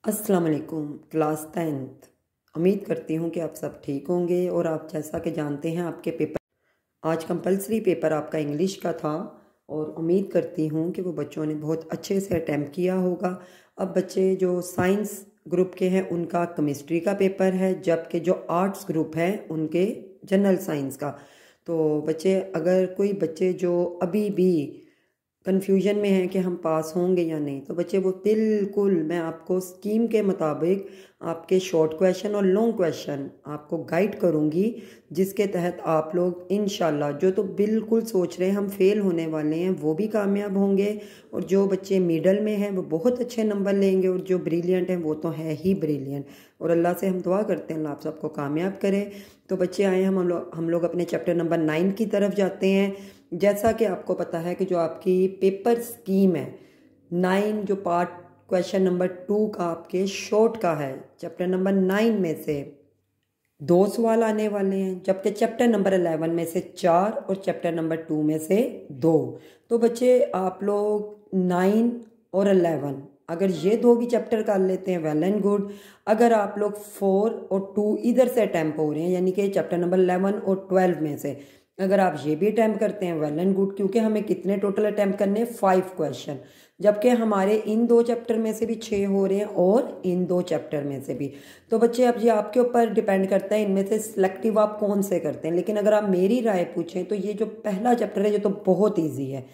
अस्सलाम वालेकुम class 10th। उम्मीद करती हूँ कि आप सब ठीक होंगे। और आप जैसा कि जानते हैं आपके पेपर आज कंपलसरी पेपर आपका इंग्लिश का था और उम्मीद करती हूँ कि वो बच्चों ने बहुत अच्छे से अटैम्प्ट किया होगा। अब बच्चे जो साइंस ग्रुप के हैं उनका केमिस्ट्री का पेपर है, जबकि जो आर्ट्स ग्रुप है उनके जनरल साइंस का। तो बच्चे अगर कोई बच्चे जो अभी भी कन्फ्यूजन में है कि हम पास होंगे या नहीं, तो बच्चे वो बिल्कुल मैं आपको स्कीम के मुताबिक आपके शॉर्ट क्वेश्चन और लॉन्ग क्वेश्चन आपको गाइड करूंगी, जिसके तहत आप लोग इंशाल्लाह जो तो बिल्कुल सोच रहे हैं हम फेल होने वाले हैं वो भी कामयाब होंगे, और जो बच्चे मिडल में हैं वो बहुत अच्छे नंबर लेंगे, और जो ब्रिलियंट हैं वो तो है ही ब्रिलियंट। और अल्लाह से हम दुआ करते हैं अल्लाह आप सबको कामयाब करे। तो बच्चे आए हम लोग अपने चैप्टर नंबर 9 की तरफ जाते हैं। जैसा कि आपको पता है कि जो आपकी पेपर स्कीम है 9 जो पार्ट क्वेश्चन नंबर 2 का आपके शॉर्ट का है, चैप्टर नंबर 9 में से 2 सवाल आने वाले हैं, जबकि चैप्टर नंबर 11 में से 4 और चैप्टर नंबर 2 में से 2। तो बच्चे आप लोग 9 और 11 अगर ये 2 भी चैप्टर कर लेते हैं वेल एंड गुड। अगर आप लोग 4 और 2 इधर से अटैम्प्ट हो रहे हैं, यानी कि चैप्टर नंबर 11 और 12 में से अगर आप ये भी अटैम्प्ट करते हैं वेल एंड गुड, क्योंकि हमें कितने टोटल अटैम्प्ट करने हैं 5 क्वेश्चन, जबकि हमारे इन 2 चैप्टर में से भी 6 हो रहे हैं और इन 2 चैप्टर में से भी। तो बच्चे अब ये आपके ऊपर डिपेंड करता है इनमें से सिलेक्टिव आप कौन से करते हैं। लेकिन अगर आप मेरी राय पूछें तो ये जो पहला चैप्टर है ये तो बहुत ईजी है।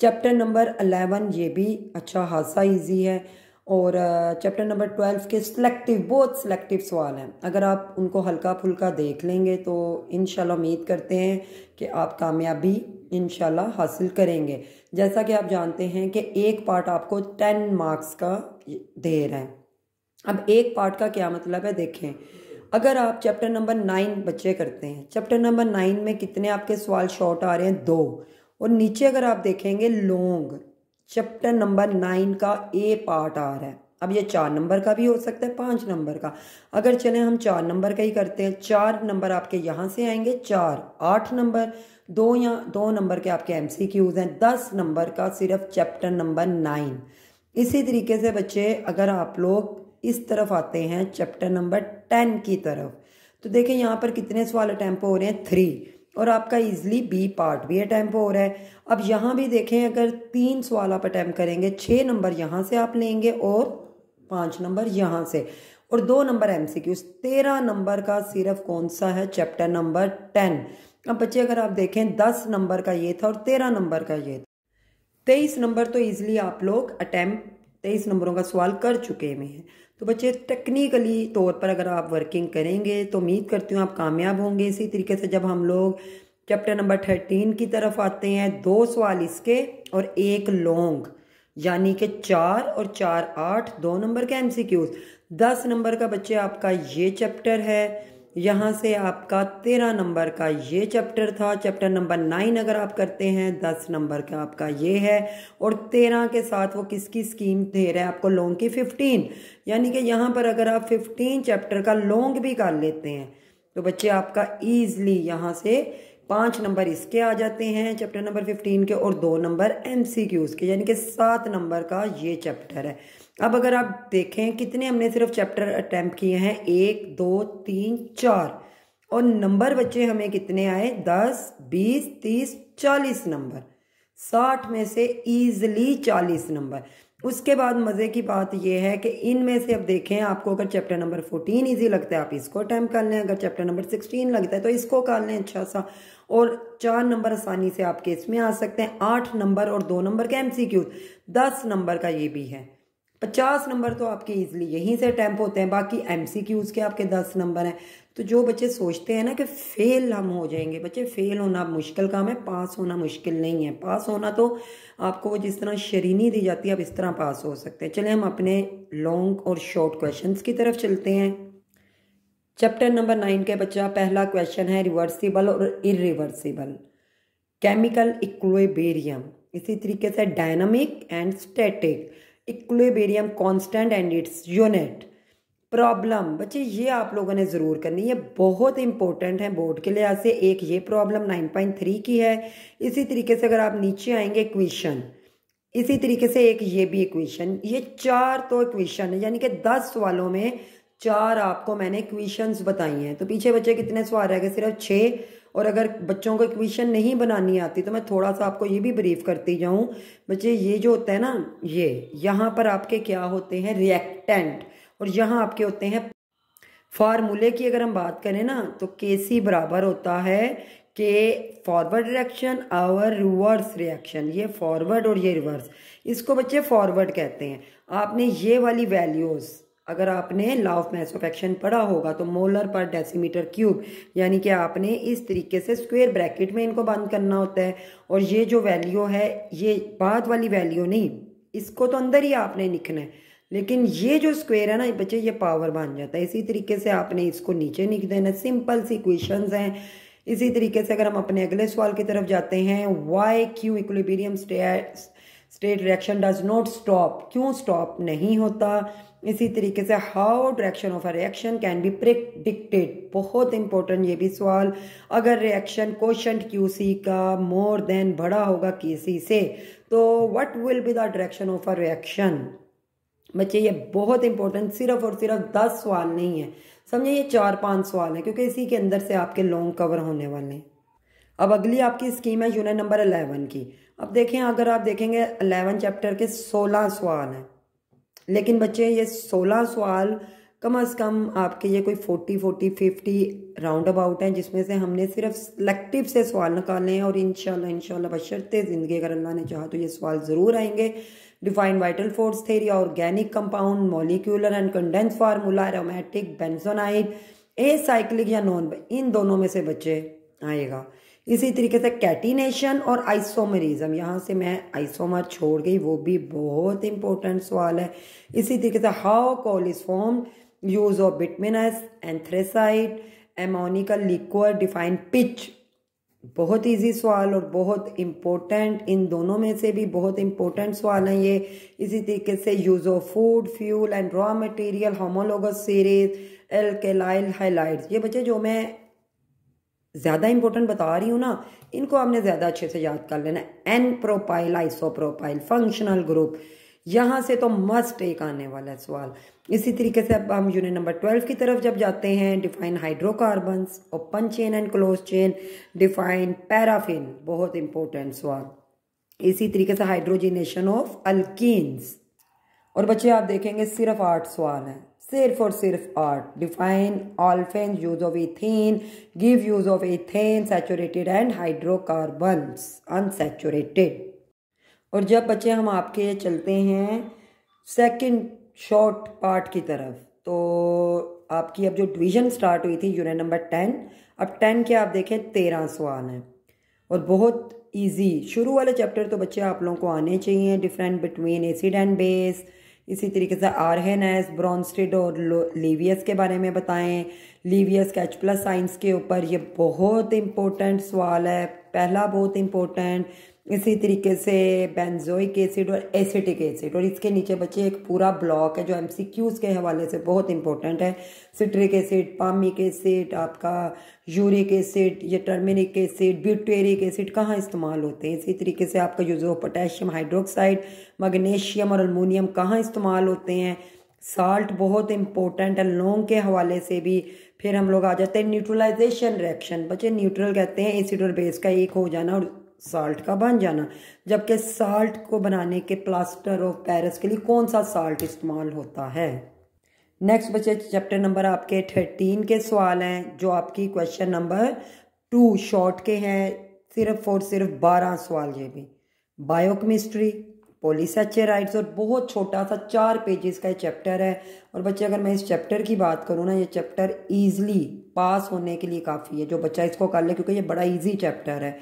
चैप्टर नंबर 11 ये भी अच्छा खासा ईजी है, और चैप्टर नंबर 12 के सिलेक्टिव बहुत सिलेक्टिव सवाल हैं। अगर आप उनको हल्का फुल्का देख लेंगे तो इंशाल्लाह उम्मीद करते हैं कि आप कामयाबी इंशाल्लाह हासिल करेंगे। जैसा कि आप जानते हैं कि एक पार्ट आपको 10 मार्क्स का दे रहा है। अब एक पार्ट का क्या मतलब है देखें, अगर आप चैप्टर नंबर 9 बच्चे करते हैं, चैप्टर नंबर 9 में कितने आपके सवाल शॉर्ट आ रहे हैं 2, और नीचे अगर आप देखेंगे लॉन्ग चैप्टर नंबर 9 का ए पार्ट आ रहा है। अब ये 4 नंबर का भी हो सकता है 5 नंबर का। अगर चले हम 4 नंबर का ही करते हैं, 4 नंबर आपके यहाँ से आएंगे 4 8 नंबर, 2 नंबर के आपके MCQs हैं, 10 नंबर का सिर्फ चैप्टर नंबर 9। इसी तरीके से बच्चे अगर आप लोग इस तरफ आते हैं चैप्टर नंबर 10 की तरफ, तो देखें यहाँ पर कितने सवाल अटैम्प्ट हो रहे हैं 3, और आपका इजली बी पार्ट भी अटैम्प्ट हो रहा है। अब यहाँ भी देखें अगर 3 सवाल आप अटैम्प्ट करेंगे 6 नंबर यहाँ से आप लेंगे और 5 नंबर यहाँ से, और 2 नंबर MCQs, 13 नंबर का सिर्फ कौन सा है चैप्टर नंबर 10। अब बच्चे अगर आप देखें 10 नंबर का ये था और 13 नंबर का ये था, 23 नंबर तो ईजिली आप लोग अटैम्प्ट 23 नंबरों का सवाल कर चुके हुए हैं। तो बच्चे टेक्निकली तौर पर अगर आप वर्किंग करेंगे तो उम्मीद करती हूँ आप कामयाब होंगे। इसी तरीके से जब हम लोग चैप्टर नंबर 13 की तरफ आते हैं, 2 सवाल इसके और 1 लॉन्ग, यानी कि 4 और 4 8, 2 नंबर के MCQs, 10 नंबर का बच्चे आपका ये चैप्टर है। यहाँ से आपका 13 नंबर का ये चैप्टर था। चैप्टर नंबर 9 अगर आप करते हैं 10 नंबर का आपका ये है, और 13 के साथ वो किसकी स्कीम दे रहा है आपको लॉन्ग की 15, यानी कि यहाँ पर अगर आप 15 चैप्टर का लॉन्ग भी कर लेते हैं तो बच्चे आपका ईजली यहाँ से 5 नंबर इसके आ जाते हैं चैप्टर नंबर 15 के, और 2 नंबर MCQs के, यानी कि 7 नंबर का ये चैप्टर है। अब अगर आप देखें कितने हमने सिर्फ चैप्टर अटैम्प्ट किए हैं 1 2 3 4, और नंबर बच्चे हमें कितने आए 10 20 30 40 नंबर, 60 में से ईजिली 40 नंबर। उसके बाद मज़े की बात यह है कि इनमें से अब देखें आपको अगर चैप्टर नंबर 14 ईजी लगता है आप इसको अटैम्प्ट कर लें, अगर चैप्टर नंबर 16 लगता है तो इसको कर लें अच्छा सा, और 4 नंबर आसानी से आपके इसमें आ सकते हैं। 8 नंबर और 2 नंबर के MCQ, 10 नंबर का ये भी है। 50 नंबर तो आपके इजीली यहीं से अटैम्प्ट होते हैं, बाकी MCQs के आपके 10 नंबर हैं। तो जो बच्चे सोचते हैं ना कि फेल हम हो जाएंगे, बच्चे फेल होना मुश्किल काम है, पास होना मुश्किल नहीं है। पास होना तो आपको वो जिस तरह शरीनी दी जाती है आप इस तरह पास हो सकते हैं। चलिए हम अपने लॉन्ग और शॉर्ट क्वेश्चंस की तरफ चलते हैं। चैप्टर नंबर 9 के बच्चा पहला क्वेश्चन है रिवर्सिबल और इरिवर्सिबल केमिकल इक्विलिब्रियम, इसी तरीके से dynamic and static equilibrium constant and its unit problem. बच्चे ये आप लोगों ने ज़रूर करनी है, बहुत इंपॉर्टेंट है बोर्ड के लिहाज से। एक ये प्रॉब्लम 9.3 की है। इसी तरीके से अगर आप नीचे आएंगे क्वेश्चन इसी तरीके से एक ये भी इक्वेशन, ये 4 तो इक्वेशन है, यानी कि 10 सवालों में 4 आपको मैंने इक्वेशंस बताई हैं। तो पीछे बच्चे कितने सवाल रह गए? सिर्फ 6। और अगर बच्चों को इक्वेशन नहीं बनानी आती तो मैं थोड़ा सा आपको ये भी ब्रीफ करती जाऊँ। बच्चे ये जो होता है ना, ये यहाँ पर आपके क्या होते हैं? रिएक्टेंट। और यहाँ आपके होते हैं फार्मूले की अगर हम बात करें ना, तो केसी बराबर होता है के फॉरवर्ड रिएक्शन और रिवर्स रिएक्शन। ये फॉरवर्ड और ये रिवर्स, इसको बच्चे फॉरवर्ड कहते हैं। आपने ये वाली वैल्यूज़, अगर आपने law of mass of action पढ़ा होगा तो मोलर पर डेसीमीटर क्यूब, यानी कि आपने इस तरीके से स्क्वायर ब्रैकेट में इनको बंद करना होता है। और ये जो वैल्यू है, ये बाद वाली वैल्यू नहीं, इसको तो अंदर ही आपने लिखना है, लेकिन ये जो स्क्वायर है ना बच्चे, ये पावर बन जाता है। इसी तरीके से आपने इसको नीचे लिख देना। सिंपल सी इक्वेशंस हैं। इसी तरीके से अगर हम अपने अगले सवाल की तरफ जाते हैं, why Q equilibrium state reaction does not stop, क्यों स्टॉप नहीं होता। इसी तरीके से how direction of a reaction can be predicted, बहुत इंपॉर्टेंट ये भी सवाल। अगर रिएक्शन कोशेंट क्यूसी का मोर देन बड़ा होगा केसी से, तो what will be the direction of a reaction. बच्चे ये बहुत इंपॉर्टेंट, सिर्फ और सिर्फ 10 सवाल नहीं है, समझे, ये 4-5 सवाल हैं, क्योंकि इसी के अंदर से आपके लॉन्ग कवर होने वाले हैं। अब अगली आपकी स्कीम है यूनिट नंबर 11 की। अब देखें, अगर आप देखेंगे 11 चैप्टर के 16 सवाल हैं, लेकिन बच्चे ये 16 सवाल कम अज़ कम आपके ये कोई 40-50 राउंड अबाउट हैं, जिसमें से हमने सिर्फ सिलेक्टिव से सवाल निकाले हैं। और इंशाल्लाह बशर्ते ज़िंदगी अगर अल्लाह ने चाहा तो ये सवाल ज़रूर आएंगे। Define vital force theory, organic compound, molecular and condense formula, aromatic, benzenoid, acyclic या नॉन, इन दोनों में से बच्चे आएगा। इसी तरीके से कैटिनेशन और आइसोमरिज्म, यहाँ से मैं आइसोमर छोड़ गई, वो भी बहुत इंपॉर्टेंट सवाल है। इसी तरीके से how coal is formed, use of bituminous, anthracite, ammoniacal liquid, define pitch, बहुत इजी सवाल और बहुत इम्पोर्टेंट। इन दोनों में से भी बहुत इम्पोर्टेंट सवाल हैं ये। इसी तरीके से use of food, fuel and raw material, homologous series, alkyl halides. ये बच्चे जो मैं ज़्यादा इंपॉर्टेंट बता रही हूँ ना, इनको आपने ज़्यादा अच्छे से याद कर लेना। N propyl, isopropyl, functional group, यहाँ से तो मस्ट एक आने वाला है सवाल। इसी तरीके से अब हम यूनिट नंबर 12 की तरफ जब जाते हैं, define hydrocarbons, open chain and close chain, define paraffin, बहुत इंपॉर्टेंट सवाल। इसी तरीके से हाइड्रोजिनेशन ऑफ अल्कीन्स। और बच्चे आप देखेंगे सिर्फ 8 सवाल हैं, सिर्फ और सिर्फ 8। Define olefin, use of ethane, give use of ethane, saturated and hydrocarbons unsaturated. और जब बच्चे हम आपके चलते हैं सेकंड शॉर्ट पार्ट की तरफ, तो आपकी अब जो डिवीजन स्टार्ट हुई थी यूनिट नंबर 10, अब 10 के आप देखें 13 सवाल हैं और बहुत इजी। शुरू वाले चैप्टर तो बच्चे आप लोगों को आने चाहिए, different between acid and base. इसी तरीके से आर्हेनेस, ब्रॉन्स्टेड और लीवियस के बारे में बताएं। लीवियस का H+ साइंस के ऊपर ये बहुत इंपॉर्टेंट सवाल है, पहला बहुत इंपॉर्टेंट। इसी तरीके से बेंजोइक एसिड और एसिटिक एसिड, और इसके नीचे बच्चे एक पूरा ब्लॉक है जो MCQs के हवाले से बहुत इंपॉर्टेंट है। सिट्रिक एसिड, पामिक एसिड, आपका यूरिक एसिड, ये टर्मेरिक एसिड, ब्यूटेरिक एसिड कहाँ इस्तेमाल होते हैं। इसी तरीके से आपका use of potassium hydroxide, magnesium और अल्मोनियम कहाँ इस्तेमाल होते हैं। साल्ट बहुत इंपॉर्टेंट है लॉन्ग के हवाले से भी। फिर हम लोग आ जाते हैं न्यूट्रलाइजेशन रिएक्शन। बच्चे न्यूट्रल कहते हैं एसिड और बेस का एक हो जाना और साल्ट का बन जाना, जबकि साल्ट को बनाने के प्लास्टर ऑफ पेरिस के लिए कौन सा साल्ट इस्तेमाल होता है। नेक्स्ट बच्चे चैप्टर नंबर आपके 13 के सवाल हैं, जो आपकी क्वेश्चन नंबर 2 शॉर्ट के हैं, सिर्फ और सिर्फ 12 सवाल। ये भी बायोकेमिस्ट्री, पॉलीसैचराइड्स, और बहुत छोटा सा 4 पेजेस का चैप्टर है। और बच्चे अगर मैं इस चैप्टर की बात करूँ ना, ये चैप्टर ईजिली पास होने के लिए काफ़ी है, जो बच्चा इसको कर ले, क्योंकि ये बड़ा ईजी चैप्टर है।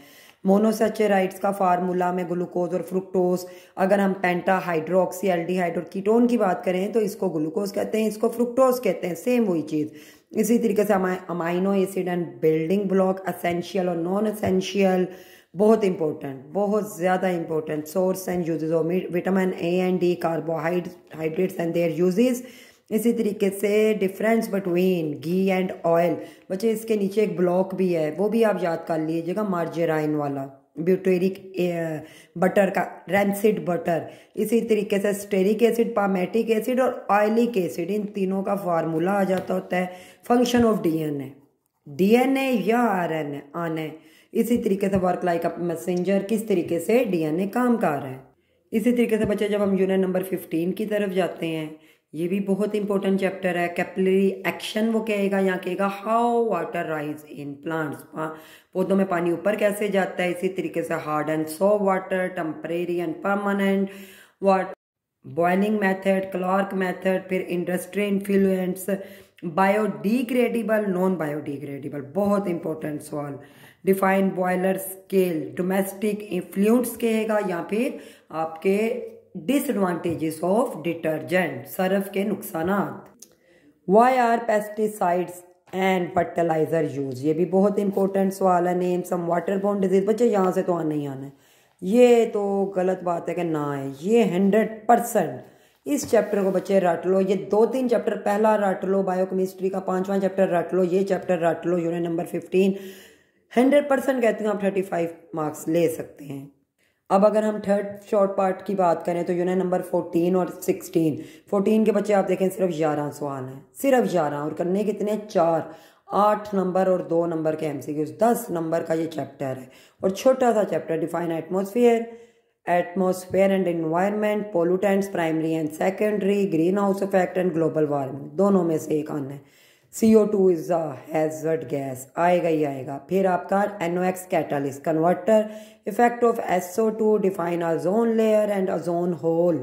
मोनोसैचराइड्स का फार्मूला में ग्लूकोज और फ्रुक्टोज, अगर हम पेंटा हाइड्रोक्सी एल्डिहाइड और कीटोन की बात करें तो इसको ग्लूकोज कहते हैं, इसको फ्रुक्टोज कहते हैं, सेम वही चीज़। इसी तरीके से amino acid and building block, essential और नॉन असेंशियल, बहुत इंपॉर्टेंट, बहुत ज़्यादा important. Source and uses of vitamin A and D, carbohydrates and there uses. इसी तरीके से difference between ghee and oil. बच्चे इसके नीचे एक ब्लॉक भी है, वो भी आप याद कर लीजिएगा, मार्जराइन वाला। ब्यूटेरिक बटर का, रैंसिड बटर। इसी तरीके से स्टेरिक एसिड, पामेटिक एसिड और ऑयलिक एसिड, इन तीनों का फार्मूला आ जाता होता है फंक्शन ऑफ डीएनए, डीएनए या आरएनए। इसी तरीके से वर्क लाइक अ मैसेंजर, किस तरीके से डीएनए काम कर रहा है। इसी तरीके से बच्चे जब हम यूनिट नंबर 15 की तरफ जाते हैं, ये भी बहुत इंपॉर्टेंट चैप्टर है। कैपिलरी एक्शन वो कहेगा, यहाँ कहेगा how water rise in plants, पौधों में पानी ऊपर कैसे जाता है। इसी तरीके से hard and soft water, temporary and permanent water, boiling method, Clark method, फिर industry influence, biodegradable, non biodegradable, बहुत इंपॉर्टेंट सवाल। Define boiler scale, domestic influence कहेगा, या फिर आपके डिसएडवांटेजेस ऑफ डिटर्जेंट, सर्फ के नुकसानात। Why are pesticides and fertilizer use, ये भी बहुत इंपॉर्टेंट सवाल है। Name some water borne disease, बच्चे यहाँ से तो आना ही आना है, ये तो गलत बात है कि ना है, ये 100%। इस चैप्टर को बच्चे रट लो, ये 2-3 चैप्टर पहला रट लो, बायोकेमिस्ट्री का 5वां चैप्टर रट लो, ये चैप्टर रट लो, यूनिट नंबर 15 100% कहती हूँ आप 35 मार्क्स ले सकते हैं। अब अगर हम थर्ड शॉर्ट पार्ट की बात करें तो यूनिट नंबर 14 और 16, 14 के बच्चे आप देखें सिर्फ 11 सवाल हैं, सिर्फ 11, और करने कितने 4, 8 नंबर और 2 नंबर के एमसीक्यूज, 10 नंबर का ये चैप्टर है। और छोटा सा chapter define atmosphere, atmosphere and environment, pollutants primary and secondary, green house effect and global warming, दोनों में से एक आना है। CO2 is a hazard gas, आएगा ही आएगा। फिर आपका NOx catalyst converter, effect of SO2, define ozone layer and ozone hole,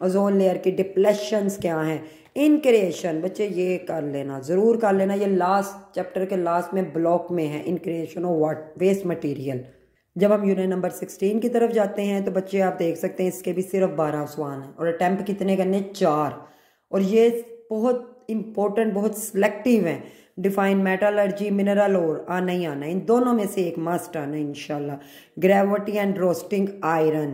ozone layer की डिप्लेशंस क्या हैं, इन क्रिएशन, बच्चे ये कर लेना, ज़रूर कर लेना, ये लास्ट चैप्टर के लास्ट में ब्लॉक में है, in creation of waste material. जब हम यूनिट नंबर 16 की तरफ जाते हैं तो बच्चे आप देख सकते हैं इसके भी सिर्फ 12 सवाल हैं, और अटैम्प्ट कितने करने 4, और ये बहुत इंपॉर्टेंट, बहुत सिलेक्टिव हैं। डिफाइन मेटलर्जी, मिनरल और आना ही आना, इन दोनों में से एक मस्ट आना इंशाल्लाह। Gravity and roasting iron.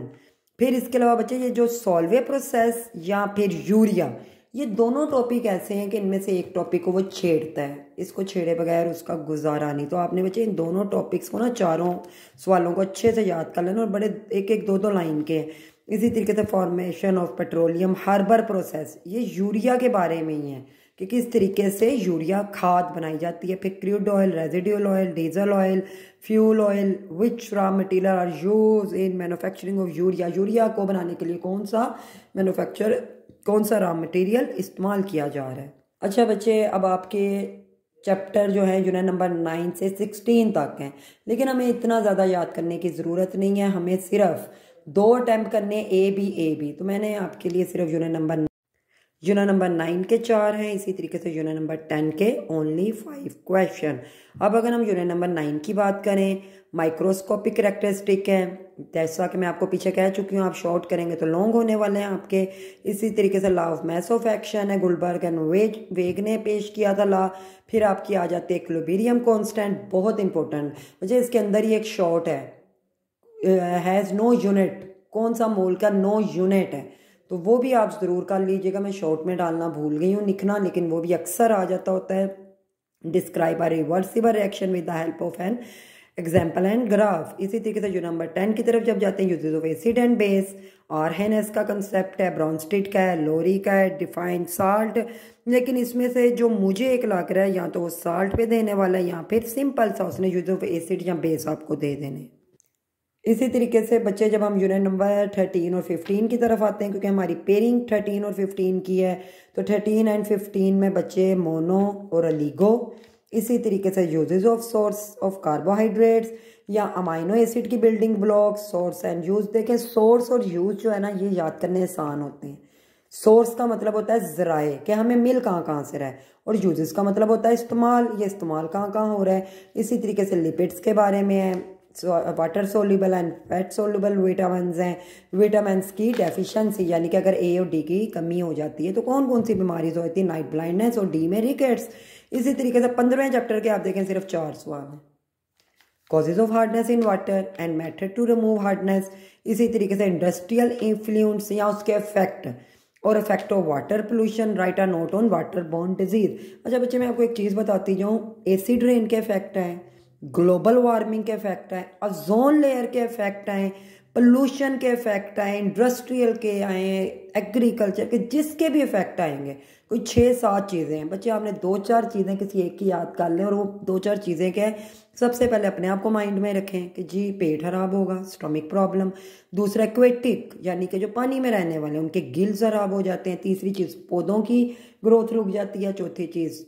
फिर इसके अलावा बच्चे ये जो सॉल्वे प्रोसेस या फिर यूरिया, ये दोनों टॉपिक ऐसे हैं कि इनमें से एक टॉपिक को वो छेड़ता है, इसको छेड़े बगैर उसका गुजारा नहीं। तो आपने बच्चे इन दोनों टॉपिक्स को ना, चारों सवालों को अच्छे से याद कर लेना, और बड़े 1-1, 2-2 लाइन के। इसी तरीके से formation of petroleum Haber process, ये यूरिया के बारे में ही है कि किस तरीके से यूरिया खाद बनाई जाती है। फिर crude oil, residual oil, diesel oil, fuel oil, which raw material are use in manufacturing of urea, urea को बनाने के लिए कौन सा रॉ मटेरियल इस्तेमाल किया जा रहा है। अच्छा बच्चे, अब आपके चैप्टर जो है यूनिट नंबर 9 से 16 तक हैं, लेकिन हमें इतना ज़्यादा याद करने की ज़रूरत नहीं है, हमें सिर्फ 2 अटैम्प्ट करने ए बी। तो मैंने आपके लिए सिर्फ यूनिट नंबर 9 के 4 हैं, इसी तरीके से यूनिट नंबर 10 के ओनली 5 क्वेश्चन। अब अगर हम यूनिट नंबर 9 की बात करें, माइक्रोस्कोपिक कैरेक्टरिस्टिक है, जैसा कि मैं आपको पीछे कह चुकी हूँ, आप शॉर्ट करेंगे तो लॉन्ग होने वाले हैं आपके। इसी तरीके से law of mass of action है, गुलबर्ग एंड वेग ने पेश किया था लॉ। फिर आपकी आ जाती है इक्विलिब्रियम कांस्टेंट, बहुत इंपॉर्टेंट मुझे, इसके अंदर ही एक शॉर्ट है, हैज़ नो यूनिट, कौन सा मोल का नो यूनिट है, तो वो भी आप ज़रूर कर लीजिएगा। मैं शॉर्ट में डालना भूल गई हूँ लिखना, लेकिन वो भी अक्सर आ जाता होता है। Describe a reversible reaction with the help of an example and graph. इसी तरीके से जो नंबर 10 की तरफ जब जाते हैं, uses of acid and base, Arrhenius का कंसेप्ट है, ब्रॉन्स्टिड का है, लोरी का है, डिफाइन साल्ट। लेकिन इसमें से जो मुझे एक लग रहा है, या तो वो साल्ट पे देने वाला है, या फिर सिंपल सा उसने यूजेस ऑफ एसिड या बेस आपको दे देने। इसी तरीके से बच्चे जब हम यूनिट नंबर 13 और 15 की तरफ आते हैं, क्योंकि हमारी पेयरिंग 13 और 15 की है, तो 13 एंड 15 में बच्चे मोनो और अलीगो। इसी तरीके से uses of source of carbohydrates या अमाइनो एसिड की building blocks, source and use. देखें, सोर्स और यूज जो है ना, ये याद करने आसान होते हैं। सोर्स का मतलब होता है ज़राए, कि हमें मिल कहाँ से रहा है, और यूजेस का मतलब होता है इस्तेमाल, ये इस्तेमाल कहाँ हो रहा है। इसी तरीके से लिपिड्स के बारे में है, water soluble and fat soluble vitamin हैं, विटामिन की डेफिशिएंसी, यानी कि अगर ए और डी की कमी हो जाती है तो कौन कौन सी बीमारी होती है, नाइट ब्लाइंडनेस और डी में रिकेट्स। इसी तरीके से 15वें चैप्टर के आप देखें सिर्फ 4 सवाल हैं। Causes of hardness in water and method to remove hardness. इसी तरीके से इंडस्ट्रियल इन्फ्लुएंस या उसके इफेक्ट और effect of water pollution, write a note on water borne disease. अच्छा बच्चे, मैं आपको एक चीज़ बताती जाऊँ, एसिड रेन के इफेक्ट हैं, ग्लोबल वार्मिंग के इफेक्ट आए, ओजोन लेयर के इफेक्ट आए, पोल्यूशन के इफेक्ट आए, इंडस्ट्रियल के आए, एग्रीकल्चर के, जिसके भी इफेक्ट आएंगे। कोई 6-7 चीज़ें हैं बच्चे, आपने 2-4 चीज़ें किसी एक की याद कर लें, और वो 2-4 चीज़ें क्या है, सबसे पहले अपने आप को माइंड में रखें कि जी पेट खराब होगा, स्टोमिक प्रॉब्लम। दूसरा एक्वेटिक, यानी कि जो पानी में रहने वाले उनके गिल्स खराब हो जाते हैं। तीसरी चीज़ पौधों की ग्रोथ रुक जाती है। चौथी चीज़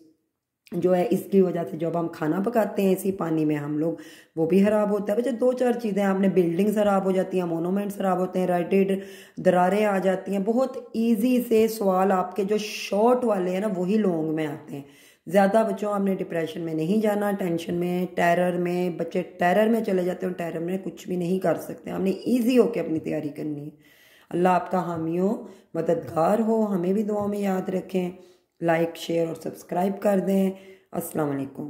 जो है इसकी वजह से जब हम खाना पकाते हैं इसी पानी में हम लोग, वो भी खराब होता है। बच्चे 2-4 चीज़ें, आपने बिल्डिंग्स खराब हो जाती हैं, मोनूमेंट्स खराब होते हैं, राइटेड दरारें आ जाती हैं। बहुत इजी से सवाल आपके जो शॉर्ट वाले हैं ना वही लॉन्ग में आते हैं। ज़्यादा बच्चों आपने डिप्रेशन में नहीं जाना, टेंशन में, टेरर में। बच्चे टेरर में चले जाते हैं, टेरर में कुछ भी नहीं कर सकते। आपने ईजी होकर अपनी तैयारी करनी है। अल्लाह आपका हामी हो, मददगार हो। हमें भी दुआ में याद रखें। लाइक शेयर और सब्सक्राइब कर दें। अस्सलाम वालेकुम।